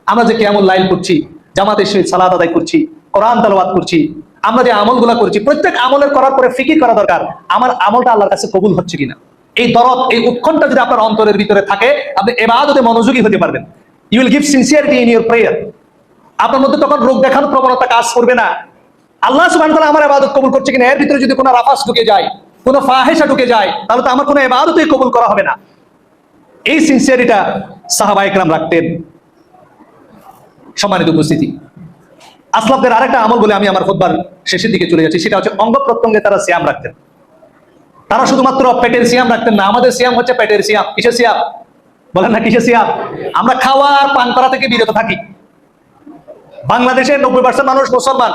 আমরা যে কিয়ামুল লাইল করছি, জামাতের সহিত সালাত আদায় করছি, কোরআন তেলাওয়াত করছি, আমরা যে আমলগুলো করছি, প্রত্যেক আমলের করার পরে ফিকির করা দরকার আমার আমলটা আল্লাহর কাছে কবুল হচ্ছে কিনা। এই দরদ, এই উৎকণ্ঠা যদি আপনার অন্তরের ভিতরে থাকে, আপনি ইবাদতে মনোযোগী হতে পারবেন। You will give sincerity in your prayer. আপনার মধ্যে তখন রোগ দেখানোর প্রবণতা কাজ করবে না। আল্লাহ সুবহানাহু ওয়া তাআলা আমার ইবাদত কবুল করছে কিনা, এর ভিতরে যদি কোনো রাফাস ঢুকে যায়, কোনো ফাহিশা ঢুকে যায়, তাহলে তো আমার কোনো ইবাদতই কবুল করা হবে না। এই সিনসিয়ারিটা সাহাবায়ে কেরাম রাখতেন। সম্মানিত উপস্থিতি, আসলাফদের আরেকটা আমল বলে আমি আমার খুতবার শেষের দিকে চলে যাচ্ছি, সেটা হচ্ছে অঙ্গ প্রত্যঙ্গে তারা সিয়াম রাখতেন। তারা শুধুমাত্র পেটের সিয়াম রাখতেন না, আমাদের সিয়াম হচ্ছে পেটের সিয়াম। কিসের সিয়াম বলেন না, কিসের সিয়াম? আমরা খাওয়া আর পান করা থেকে বিরত থাকি। বাংলাদেশের 90% মানুষ মুসলমান।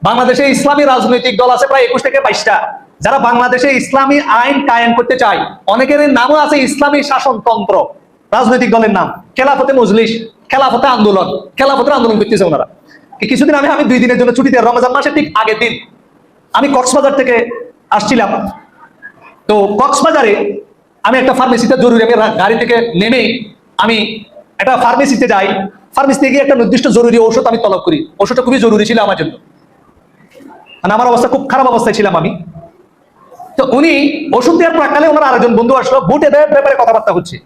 বাংলাদেশে ইসলামী রাজনৈতিক দল আছে প্রায় 21 থেকে 22টা, যারা বাংলাদেশে ইসলামী আইন কায়েম করতে চায়। অনেকের নামও আছে ইসলামী শাসনতন্ত্র, রাজনৈতিক দলের নাম খেলাফতে মজলিস, খেলাফতে আন্দোলন, খেলাফতের আন্দোলন করতেছে ওনারা। কিছুদিন আমি 2 দিনের জন্য ছুটিতে, রমজান মাসের ঠিক আগের দিন আমি কক্সবাজার থেকে আসছিলাম। তো কক্সবাজারে আমি একটা ফার্মেসিতে জরুরি, আমি গাড়ি থেকে নেমে আমি একটা ফার্মেসিতে যাই। ফার্মেসিতে গিয়ে একটা নির্দিষ্ট জরুরি ঔষধ আমি তলব করি। ওষুধটা খুবই জরুরি ছিল আমার জন্য, মানে আমার অবস্থা খুব খারাপ অবস্থায় ছিলাম আমি। তো উনি ওষুধ দেওয়ার প্রাককালে ওনার আরেকজন বন্ধু আসলো, ভোটে দেওয়ার ব্যাপারে কথাবার্তা হচ্ছে।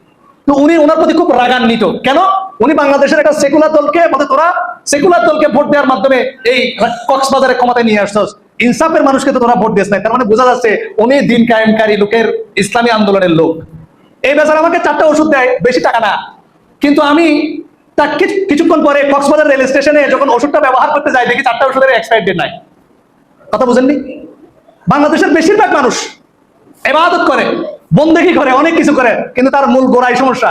তো উনি ওনার প্রতি খুব রাগান্বিত। কেন? উনি বাংলাদেশের একটা সেকুলার দলকে বলে, তোরা সেকুলার দলকে ভোট দেওয়ার মাধ্যমে এই কক্সবাজারে ক্ষমতায় নিয়ে আসছস, ইনসাফের মানুষকে তো তোরা ভোট দিস নাই। তার মানে বোঝা যাচ্ছে উনি দিন কায়েমকারী লোকের, ইসলামী আন্দোলনের লোক। এই বেচারা আমাকে 4টা ওষুধ দেয়, বেশি টাকা না। কিন্তু আমি তার কিছুক্ষণ পরে কক্সবাজার রেল স্টেশনে যখন ওষুধটা ব্যবহার করতে যাই, দেখি 4টা ওষুধের এক্সপায়ার ডেট নাই। কথা বুঝেননি? বাংলাদেশের বেশিরভাগ মানুষ ইবাদত করে, বন্দেগী করে, অনেক কিছু করে, কিন্তু তার মূল গোড়াই সমস্যা।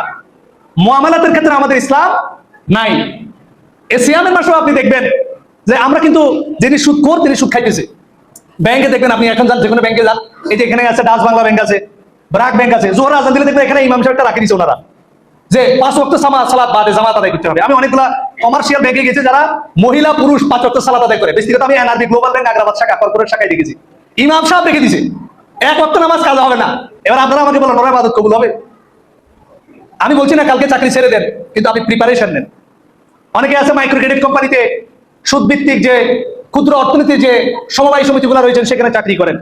মুআমালাতের ক্ষেত্রে আমাদের ইসলাম নাই। সিয়ামের মাসেও আপনি দেখবেন যে আমরা কিন্তু, যিনি সুদখোর তিনি সুদ খাইতেছে। ব্যাংকে দেখবেন, আপনি এখন যান, যে কোনো ব্যাংকে যান, এই যে এখানে আছে ডাচ বাংলা ব্যাংক আছে, ব্রাক ব্যাংক আছে, জোহর আজান দিলে দেখবেন এখানে ইমাম সাহেবটা রাখি দিচ্ছে ওনারা, যে 5 ওয়াক্ত সালাত বাদে জামাত আদায় করতে হবে। আমি অনেকগুলা কমার্শিয়াল ব্যাংকে গেছি যারা মহিলা পুরুষ 5 ওয়াক্ত সালাত আদায় করে। ব্যক্তিগত আমি এনআরবি গ্লোবাল ব্যাংক আগ্রাবাদ শাখা, কর্পোরেট শাখায় দেখেছি, ইমাম সাহেব রেখে দিছে 1 ওয়াক্ত নামাজ কাজা হবে না। এবার আপনারা আমাকে বলেন ওরা ইবাদত কবুল হবে? আমি বলছি না কালকে চাকরি ছেড়ে দেন, কিন্তু আপনি প্রিপারেশন নেন। অনেকে আছে মাইক্রো ক্রেডিট কোম্পানিতে, সুদভিত্তিক যে ক্ষুদ্র অর্থনীতির যে সমবায় সমিতিগুলো রয়েছেন সেখানে চাকরি করেন।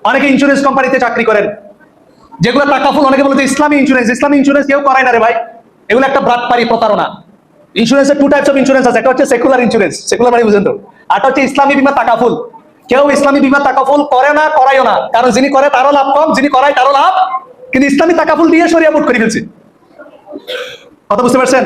অনেকে ইন্স্যুরেন্স কোম্পানিতে চাকরি করেন, যেগুলো টাকাফুল। অনেকে বলতে ইসলামী ইন্স্যুরেন্স, ইসলামী ইন্স্যুরেন্স কেউ করায় না রে ভাই, এগুলো একটা ব্রাটপারি, প্রতারণা। ইন্স্যুরেন্সের 2 টাইপস অফ ইন্স্যুরেন্স আছে, একটা হচ্ছে সেকুলার ইন্স্যুরেন্স, সেকুলার মানে বুঝেন তো, আর হচ্ছে ইসলামী বীমা তাকাফুল। কেউ ইসলামী বীমা তাকাফুল করে না, করায়ও না, কারণ যিনি করে তারও লাভ কম, যিনি করায় তারও লাভ। কিন্তু ইসলামী তাকাফুল দিয়ে শরিয়া মুট করে ফেলছে। কথা বুঝতে পারছেন?